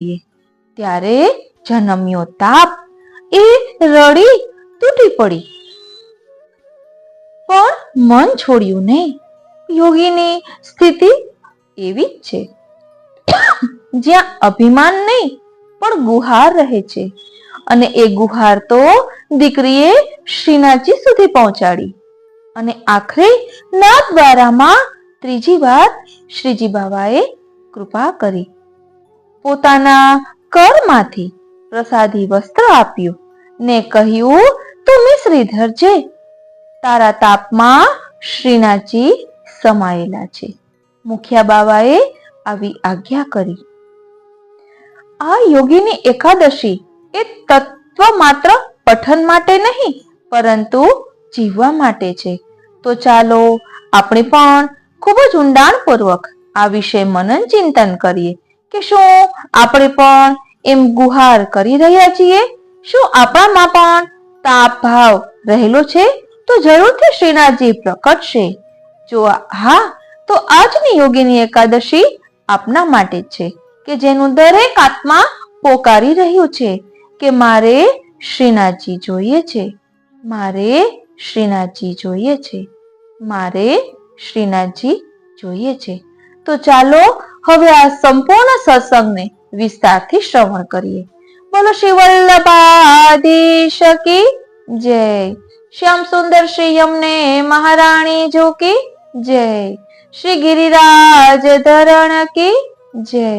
ત્યારે જન્મ્યો તાપ એ રડી તૂટી પડી, પણ મન છોડ્યું નહીં. યોગીની સ્થિતિ એવી જ છે, જ્યાં અભિમાન નહીં પણ ગુહાર રહે છે. અને એ ગુહાર તો દીકરીએ શ્રીનાથજી સુધી પહોંચાડી. અને આખરે નાથદ્વારામાં ત્રીજી વાર શ્રીજી બાવાએ કૃપા કરી. પોતાના કરમાંથી પ્રસાદી વસ્ત્ર આપ્યું ને કહ્યું, તું મિશ્રી ધરજે, તારા તાપમાં શ્રીનાથજી સમાયેલા છે. મુખિયા બાવાએ આવી આજ્ઞા કરી. આ યોગીની એકાદશી એ તત્વ માત્ર પઠન માટે નહીં પરંતુ જીવવા માટે છે. તો ચાલો આપણે પણ ખૂબ જ ઊંડાણપૂર્વક આ વિશે મનન ચિંતન કરીએ કે શું આપણે પણ એમ ગુહાર કરી રહ્યા છીએ? શું આપણામાં પણ તાપ ભાવ રહેલો છે? તો જરૂરથી શ્રીનાથજી પ્રકટશે. જો હા, તો આજની યોગીની એકાદશી આપના માટે જ છે કે જેનું દરેક આત્મા પોકારી રહ્યું છે કે મારે શ્રીનાથજી જોઈએ છે, મારે શ્રીનાથજી જોઈએ છે, મારે શ્રીનાથજી જોઈએ છે. તો ચાલો હવે આ સંપૂર્ણ સત્સંગને વિસ્તારથી શ્રવણ કરીએ. બોલો શ્રી વલ્લભાધીશ કી જય. શ્યામ સુંદર શ્રી યમને મહારાણી જો કી જય. શ્રી ગિરિરાજ ધરણ કી જય.